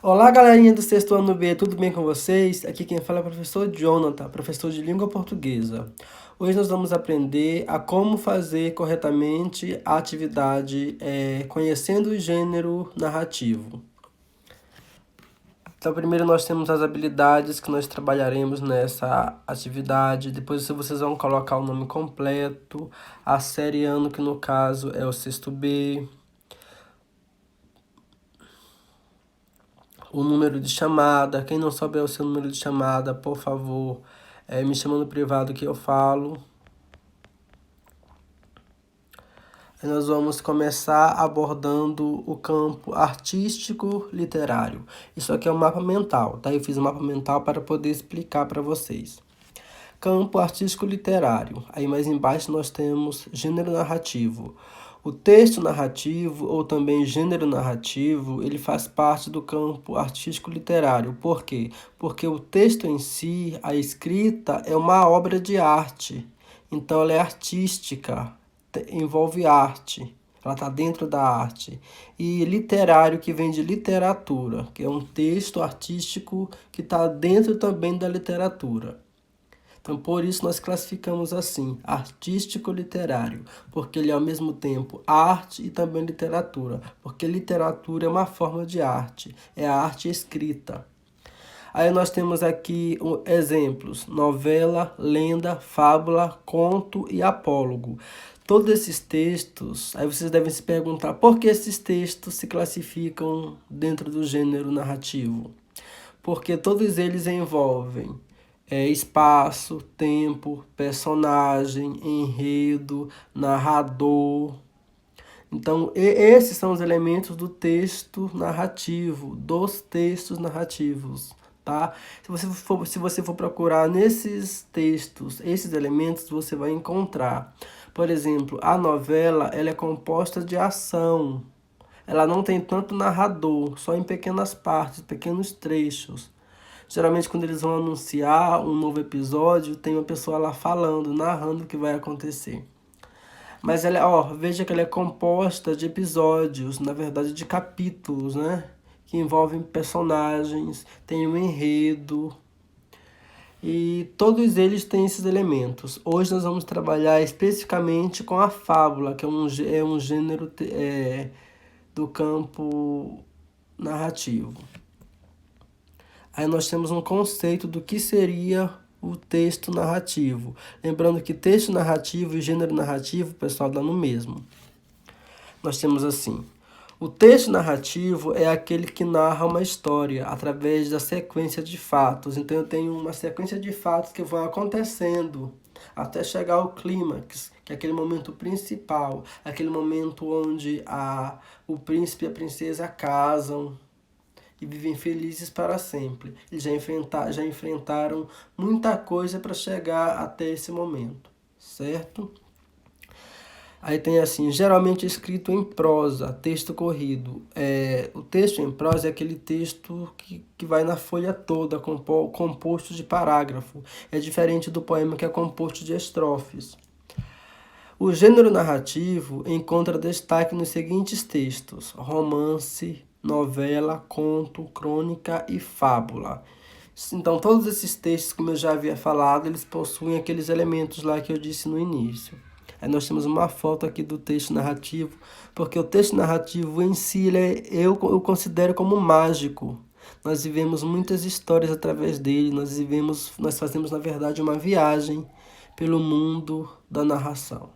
Olá, galerinha do sexto ano B, tudo bem com vocês? Aqui quem fala é o professor Jonathan, professor de língua portuguesa. Hoje nós vamos aprender a como fazer corretamente a atividade conhecendo o gênero narrativo. Então, primeiro nós temos as habilidades que nós trabalharemos nessa atividade. Depois vocês vão colocar o nome completo, a série ano, que no caso é o sexto B, o número de chamada. Quem não souber o seu número de chamada, por favor, me chama no privado que eu falo. Aí nós vamos começar abordando o campo artístico literário. Isso aqui é um mapa mental, tá? Eu fiz um mapa mental para poder explicar para vocês. Campo artístico literário. Aí mais embaixo nós temos gênero narrativo. O texto narrativo, ou também gênero narrativo, ele faz parte do campo artístico literário. Por quê? Porque o texto em si, a escrita, é uma obra de arte. Então ela é artística, envolve arte. Ela está dentro da arte. E literário, que vem de literatura, que é um texto artístico que está dentro também da literatura. Então, por isso nós classificamos assim, artístico-literário, porque ele é ao mesmo tempo arte e também literatura, porque literatura é uma forma de arte, é a arte escrita. Aí nós temos aqui exemplos: novela, lenda, fábula, conto e apólogo. Todos esses textos, aí vocês devem se perguntar por que esses textos se classificam dentro do gênero narrativo. Porque todos eles envolvem espaço, tempo, personagem, enredo, narrador. Então, esses são os elementos do texto narrativo, dos textos narrativos, tá? Se você for procurar nesses textos, esses elementos, você vai encontrar. Por exemplo, a novela, ela é composta de ação. Ela não tem tanto narrador, só em pequenas partes, pequenos trechos. Geralmente, quando eles vão anunciar um novo episódio, tem uma pessoa lá falando, narrando o que vai acontecer. Mas ela, veja que ela é composta de episódios, na verdade de capítulos, né? Que envolvem personagens, tem um enredo. E todos eles têm esses elementos. Hoje nós vamos trabalhar especificamente com a fábula, que é um gênero do campo narrativo. Aí nós temos um conceito do que seria o texto narrativo. Lembrando que texto narrativo e gênero narrativo, pessoal, dá no mesmo. Nós temos assim: o texto narrativo é aquele que narra uma história através da sequência de fatos. Então eu tenho uma sequência de fatos que vão acontecendo até chegar ao clímax, que é aquele momento principal, aquele momento onde o príncipe e a princesa casam e vivem felizes para sempre. Eles já enfrentaram muita coisa para chegar até esse momento, certo? Aí tem assim, geralmente escrito em prosa, texto corrido. O texto em prosa é aquele texto que vai na folha toda, composto de parágrafo. É diferente do poema, que é composto de estrofes. O gênero narrativo encontra destaque nos seguintes textos: romance, novela, conto, crônica e fábula. Então, todos esses textos, como eu já havia falado, eles possuem aqueles elementos lá que eu disse no início. Aí nós temos uma foto aqui do texto narrativo, porque o texto narrativo em si, eu considero como mágico. Nós vivemos muitas histórias através dele, nós fazemos, na verdade, uma viagem pelo mundo da narração.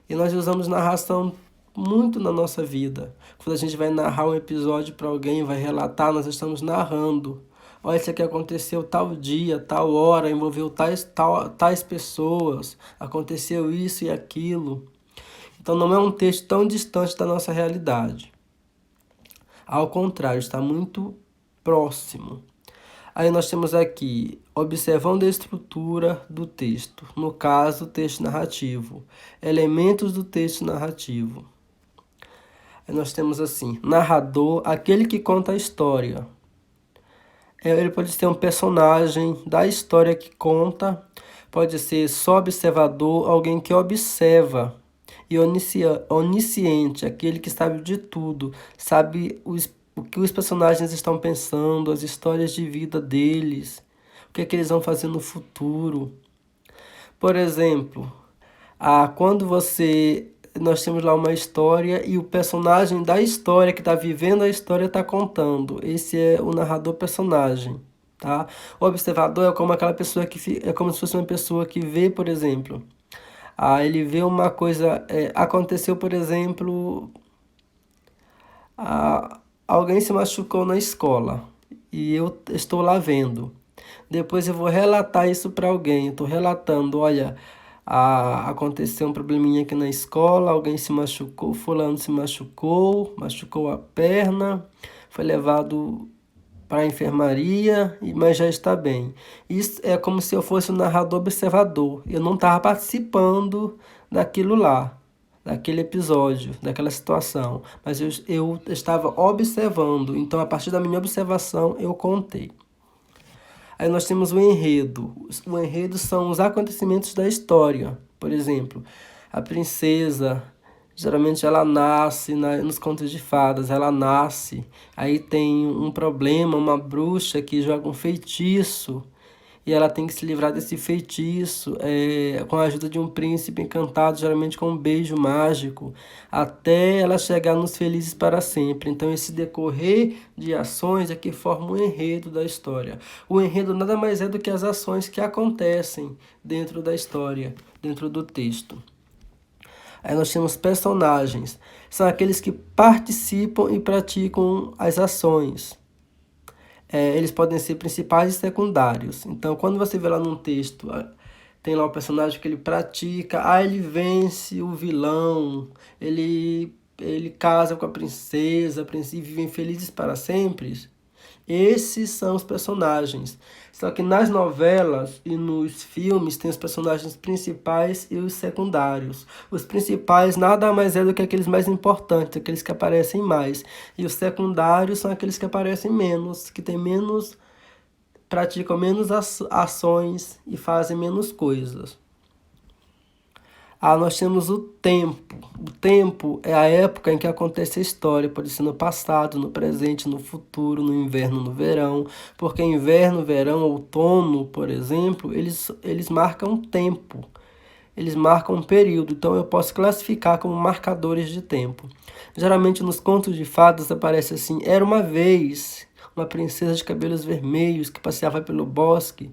E nós usamos narração muito na nossa vida. Quando a gente vai narrar um episódio para alguém, vai relatar, nós estamos narrando. Olha, isso aqui aconteceu tal dia, tal hora, envolveu tais pessoas, aconteceu isso e aquilo. Então não é um texto tão distante da nossa realidade. Ao contrário, está muito próximo. Aí nós temos aqui, observando a estrutura do texto, no caso, texto narrativo, elementos do texto narrativo. Aí nós temos assim, narrador, aquele que conta a história. Ele pode ser um personagem da história que conta, pode ser só observador, alguém que observa. E onisciente, aquele que sabe de tudo, sabe o que os personagens estão pensando, as histórias de vida deles, o que é que eles vão fazer no futuro. Por exemplo, quando nós temos lá uma história e o personagem da história que está vivendo a história está contando. Esse é o narrador personagem, tá? O observador é como aquela pessoa é como se fosse uma pessoa que vê, por exemplo. Ele vê uma coisa, aconteceu, por exemplo, alguém se machucou na escola e eu estou lá vendo. Depois eu vou relatar isso para alguém. Eu estou relatando, olha, aconteceu um probleminha aqui na escola, alguém se machucou, fulano se machucou, machucou a perna, foi levado para a enfermaria, mas já está bem. Isso é como se eu fosse um narrador observador. Eu não estava participando daquilo lá, daquele episódio, daquela situação, mas eu estava observando. Então, a partir da minha observação, eu contei. Aí nós temos o enredo. O enredo são os acontecimentos da história. Por exemplo, a princesa, geralmente ela nasce nos contos de fadas, ela nasce, aí tem um problema, uma bruxa que joga um feitiço, e ela tem que se livrar desse feitiço com a ajuda de um príncipe encantado, geralmente com um beijo mágico, até ela chegar nos felizes para sempre. Então esse decorrer de ações é que forma o enredo da história. O enredo nada mais é do que as ações que acontecem dentro da história, dentro do texto. Aí nós temos personagens, são aqueles que participam e praticam as ações. Eles podem ser principais e secundários. Então, quando você vê lá num texto, tem lá o personagem que ele pratica, ele vence o vilão, ele casa com a princesa e vivem felizes para sempre. Esses são os personagens. Só que nas novelas e nos filmes tem os personagens principais e os secundários. Os principais nada mais é do que aqueles mais importantes, aqueles que aparecem mais. E os secundários são aqueles que aparecem menos, que praticam menos ações e fazem menos coisas. Nós temos o tempo. O tempo é a época em que acontece a história, pode ser no passado, no presente, no futuro, no inverno, no verão, porque inverno, verão, outono, por exemplo, eles marcam tempo, eles marcam um período, então eu posso classificar como marcadores de tempo. Geralmente nos contos de fadas aparece assim: era uma vez uma princesa de cabelos vermelhos que passeava pelo bosque.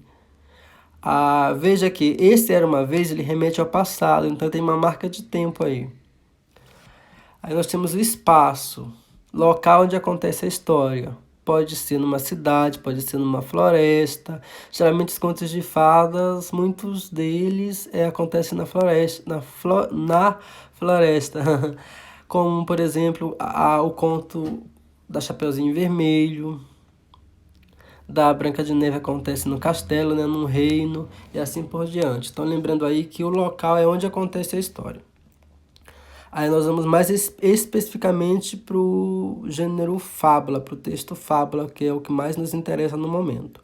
Veja que esse era uma vez, ele remete ao passado, então tem uma marca de tempo aí. Aí nós temos o espaço, local onde acontece a história. Pode ser numa cidade, pode ser numa floresta. Geralmente os contos de fadas, muitos deles acontecem na floresta, na floresta. Como, por exemplo, o conto da Chapeuzinho Vermelho, da Branca de Neve acontece no castelo, né, num reino, e assim por diante. Então, lembrando aí que o local é onde acontece a história. Aí nós vamos mais especificamente para o gênero fábula, para o texto fábula, que é o que mais nos interessa no momento.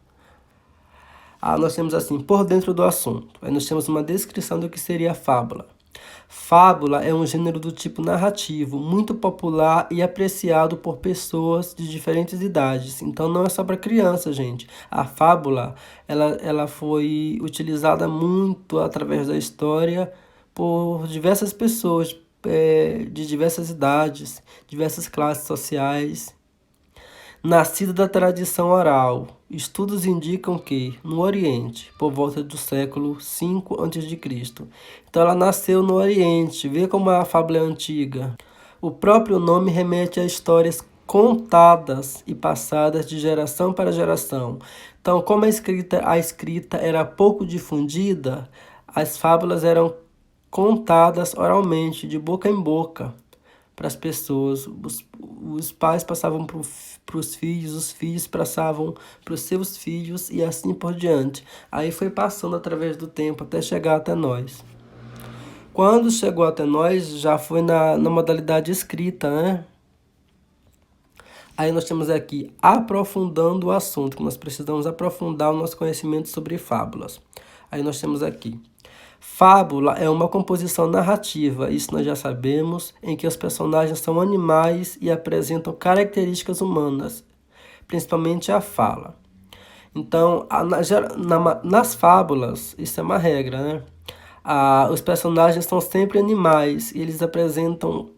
Nós temos assim, por dentro do assunto. Aí nós temos uma descrição do que seria a fábula. Fábula é um gênero do tipo narrativo, muito popular e apreciado por pessoas de diferentes idades. Então não é só para criança, gente. A fábula, ela foi utilizada muito através da história por diversas pessoas, de diversas idades, diversas classes sociais. Nascida da tradição oral, estudos indicam que, no Oriente, por volta do século V a.C., então ela nasceu no Oriente, vê como a fábula é antiga. O próprio nome remete a histórias contadas e passadas de geração para geração. Então, como a escrita era pouco difundida, as fábulas eram contadas oralmente, de boca em boca, para as pessoas. Os pais passavam para os filhos, os filhos passavam para os seus filhos e assim por diante. Aí foi passando através do tempo até chegar até nós. Quando chegou até nós, já foi na modalidade escrita, né? Aí nós temos aqui, aprofundando o assunto, que nós precisamos aprofundar o nosso conhecimento sobre fábulas. Aí nós temos aqui, Fábula é uma composição narrativa, isso nós já sabemos, em que os personagens são animais e apresentam características humanas, principalmente a fala. Então, nas fábulas, isso é uma regra, né? Os personagens são sempre animais e eles apresentam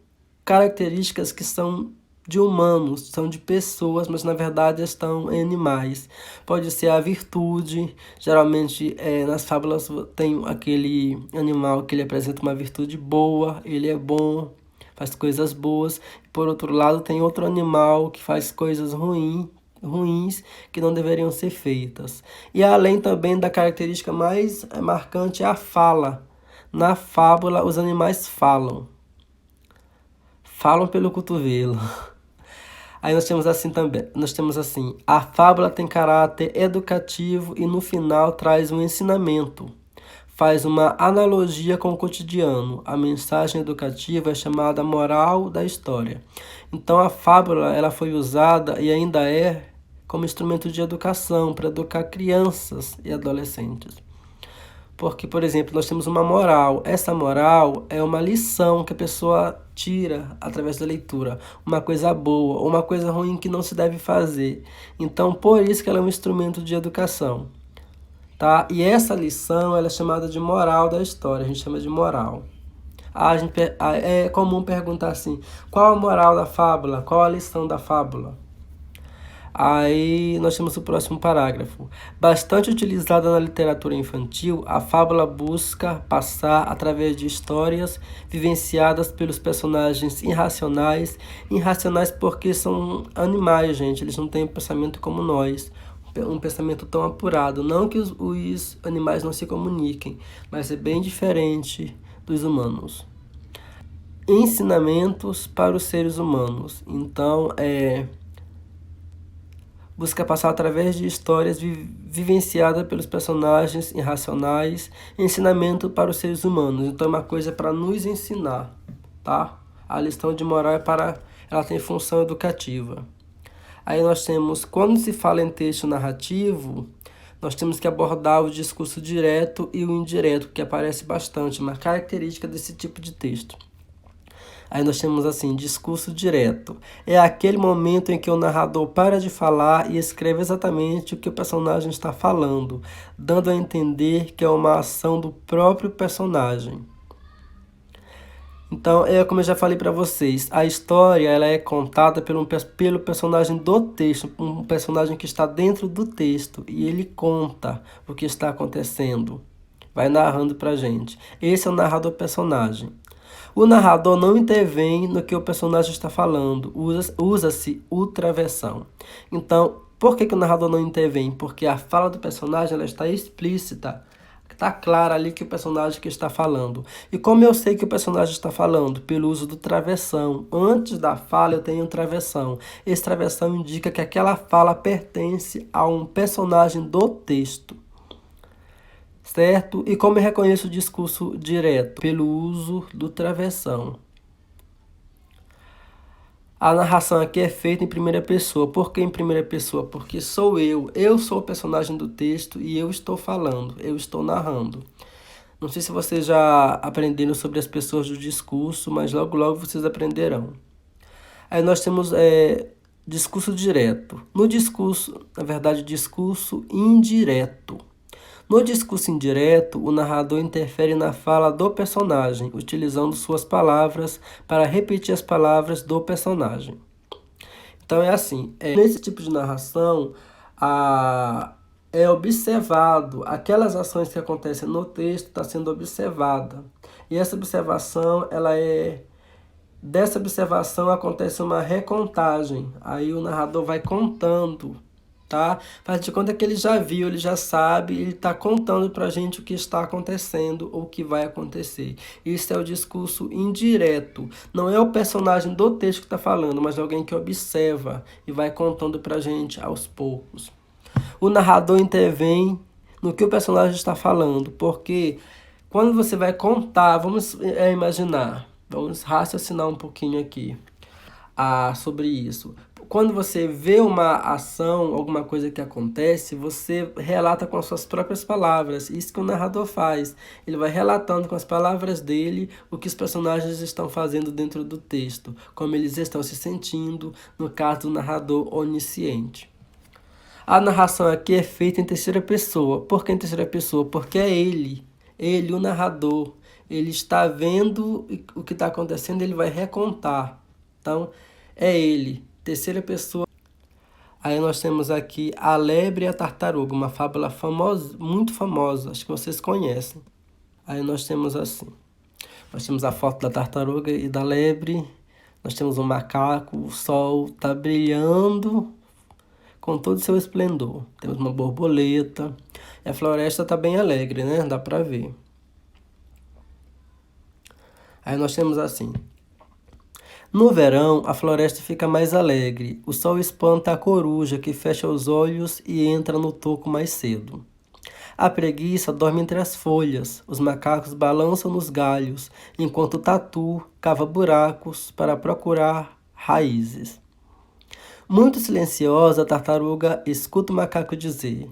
características que são de humanos, são de pessoas, mas na verdade estão em animais. Pode ser a virtude, geralmente nas fábulas tem aquele animal que ele apresenta uma virtude boa, ele é bom, faz coisas boas. Por outro lado, tem outro animal que faz coisas ruins que não deveriam ser feitas. E além também da característica mais marcante é a fala. Na fábula, os animais falam. Falam pelo cotovelo. Aí nós temos assim também, a fábula tem caráter educativo e no final traz um ensinamento. Faz uma analogia com o cotidiano. A mensagem educativa é chamada moral da história. Então a fábula ela foi usada e ainda é como instrumento de educação para educar crianças e adolescentes. Porque, por exemplo, nós temos uma moral. Essa moral é uma lição que a pessoa tira através da leitura. Uma coisa boa ou uma coisa ruim que não se deve fazer. Então, por isso que ela é um instrumento de educação. Tá? E essa lição ela é chamada de moral da história. A gente chama de moral. É comum perguntar assim, qual a moral da fábula? Qual a lição da fábula? Aí nós temos o próximo parágrafo. Bastante utilizada na literatura infantil, a fábula busca passar através de histórias vivenciadas pelos personagens irracionais. Irracionais porque são animais, gente. Eles não têm um pensamento como nós. Um pensamento tão apurado. Não que os animais não se comuniquem, mas é bem diferente dos humanos. Ensinamentos para os seres humanos. Então, busca passar através de histórias vivenciadas pelos personagens irracionais, ensinamento para os seres humanos. Então é uma coisa para nos ensinar, tá? A lição de moral ela tem função educativa. Aí nós temos, quando se fala em texto narrativo, nós temos que abordar o discurso direto e o indireto, que aparece bastante, uma característica desse tipo de texto. Aí nós temos assim, discurso direto. É aquele momento em que o narrador para de falar e escreve exatamente o que o personagem está falando, dando a entender que é uma ação do próprio personagem. Então, como eu já falei para vocês, a história ela é contada pelo personagem do texto, um personagem que está dentro do texto, e ele conta o que está acontecendo, vai narrando para a gente. Esse é o narrador personagem. O narrador não intervém no que o personagem está falando, usa-se o travessão. Então, por que o narrador não intervém? Porque a fala do personagem ela está explícita, está clara ali que o personagem que está falando. E como eu sei que o personagem está falando? Pelo uso do travessão. Antes da fala eu tenho um travessão. Esse travessão indica que aquela fala pertence a um personagem do texto. Certo? E como eu reconheço o discurso direto? Pelo uso do travessão. A narração aqui é feita em primeira pessoa. Por que em primeira pessoa? Porque sou eu. Eu sou o personagem do texto e eu estou falando. Eu estou narrando. Não sei se vocês já aprenderam sobre as pessoas do discurso, mas logo logo vocês aprenderão. Aí nós temos discurso direto. No discurso, na verdade, discurso indireto. No discurso indireto, o narrador interfere na fala do personagem, utilizando suas palavras para repetir as palavras do personagem. Então é assim, nesse tipo de narração, é observado, aquelas ações que acontecem no texto está sendo observada. E essa observação, dessa observação acontece uma recontagem, aí o narrador vai contando, tá? Faz de conta que ele já viu, ele já sabe, ele está contando pra gente o que está acontecendo ou o que vai acontecer. Isso é o discurso indireto. Não é o personagem do texto que está falando, mas alguém que observa e vai contando pra gente aos poucos. O narrador intervém no que o personagem está falando, porque quando você vai contar, vamos imaginar, vamos raciocinar um pouquinho aqui sobre isso. quando você vê uma ação, alguma coisa que acontece, você relata com as suas próprias palavras. Isso que o narrador faz. Ele vai relatando com as palavras dele o que os personagens estão fazendo dentro do texto, como eles estão se sentindo, no caso do narrador onisciente. A narração aqui é feita em terceira pessoa. Por que em terceira pessoa? Porque é ele, o narrador. Ele está vendo o que está acontecendo, ele vai recontar. Então, é ele, terceira pessoa. Aí nós temos aqui A Lebre e a Tartaruga, uma fábula famosa, muito famosa, acho que vocês conhecem. Aí nós temos assim, nós temos a foto da tartaruga e da lebre, nós temos um macaco, o sol está brilhando com todo o seu esplendor. Temos uma borboleta, e a floresta está bem alegre, né? Dá para ver. Aí nós temos assim, no verão, a floresta fica mais alegre. O sol espanta a coruja, que fecha os olhos e entra no toco mais cedo. A preguiça dorme entre as folhas. Os macacos balançam nos galhos, enquanto o tatu cava buracos para procurar raízes. Muito silenciosa, a tartaruga escuta o macaco dizer: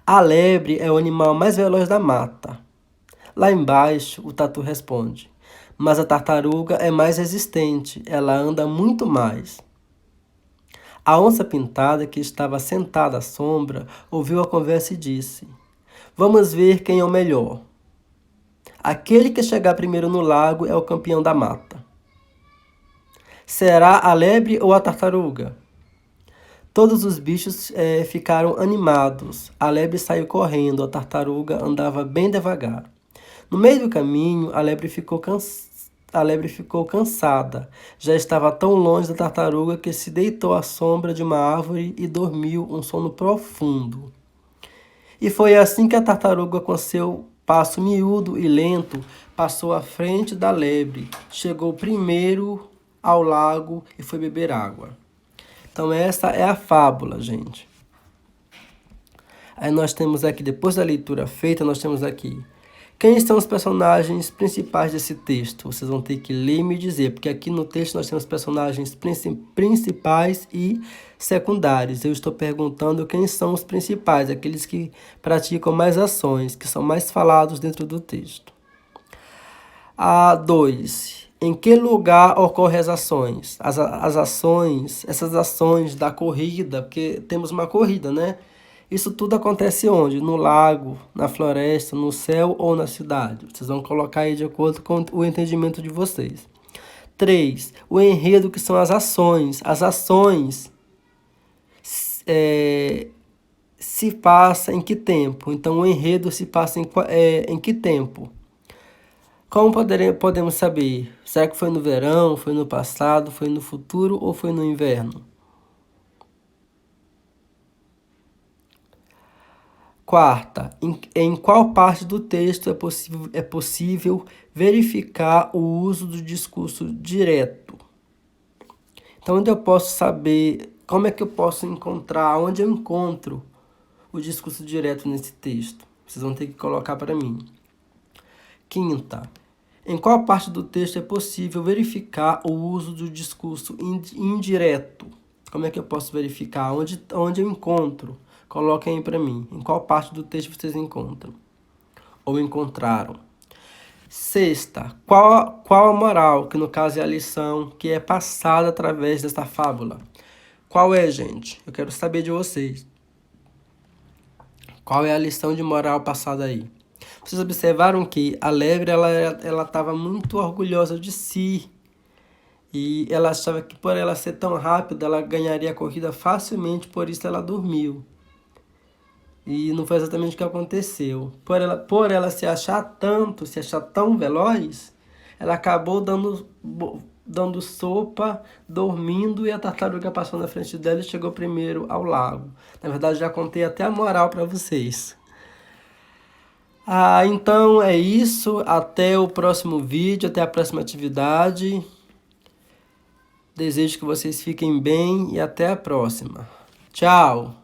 a lebre é o animal mais veloz da mata. Lá embaixo, o tatu responde: mas a tartaruga é mais resistente, ela anda muito mais. A onça pintada, que estava sentada à sombra, ouviu a conversa e disse: vamos ver quem é o melhor. Aquele que chegar primeiro no lago é o campeão da mata. Será a lebre ou a tartaruga? Todos os bichos ficaram animados. A lebre saiu correndo, a tartaruga andava bem devagar. No meio do caminho, a lebre ficou cansada. Já estava tão longe da tartaruga que se deitou à sombra de uma árvore e dormiu um sono profundo. E foi assim que a tartaruga, com seu passo miúdo e lento, passou à frente da lebre, chegou primeiro ao lago e foi beber água. Então essa é a fábula, gente. Aí nós temos aqui, depois da leitura feita, nós temos aqui: quem são os personagens principais desse texto? Vocês vão ter que ler e me dizer, porque aqui no texto nós temos personagens principais e secundários. Eu estou perguntando quem são os principais, aqueles que praticam mais ações, que são mais falados dentro do texto. A2. Em que lugar ocorrem as ações? Essas ações da corrida, porque temos uma corrida, né? Isso tudo acontece onde? No lago, na floresta, no céu ou na cidade? Vocês vão colocar aí de acordo com o entendimento de vocês. 3. O enredo, que são as ações. As ações se passa em que tempo? Então, o enredo se passa em que tempo? Como podemos saber? Será que foi no verão, foi no passado, foi no futuro ou foi no inverno? 4. Em qual parte do texto é possível verificar o uso do discurso direto? Então, onde eu posso saber, como é que eu posso encontrar, onde eu encontro o discurso direto nesse texto? Vocês vão ter que colocar para mim. 5. Em qual parte do texto é possível verificar o uso do discurso indireto? Como é que eu posso verificar? Onde eu encontro? Coloquem aí para mim. Em qual parte do texto vocês encontram? Ou encontraram? 6. Qual a moral, que no caso é a lição, que é passada através desta fábula? Qual é, gente? Eu quero saber de vocês. Qual é a lição de moral passada aí? Vocês observaram que a lebre ela estava muito orgulhosa de si. E ela achava que por ela ser tão rápida, ela ganharia a corrida facilmente, por isso ela dormiu. E não foi exatamente o que aconteceu. Por ela se achar tão veloz, ela acabou dando sopa, dormindo, e a tartaruga passou na frente dela e chegou primeiro ao lago. Na verdade, já contei até a moral para vocês. Então é isso. Até o próximo vídeo, até a próxima atividade. Desejo que vocês fiquem bem e até a próxima. Tchau!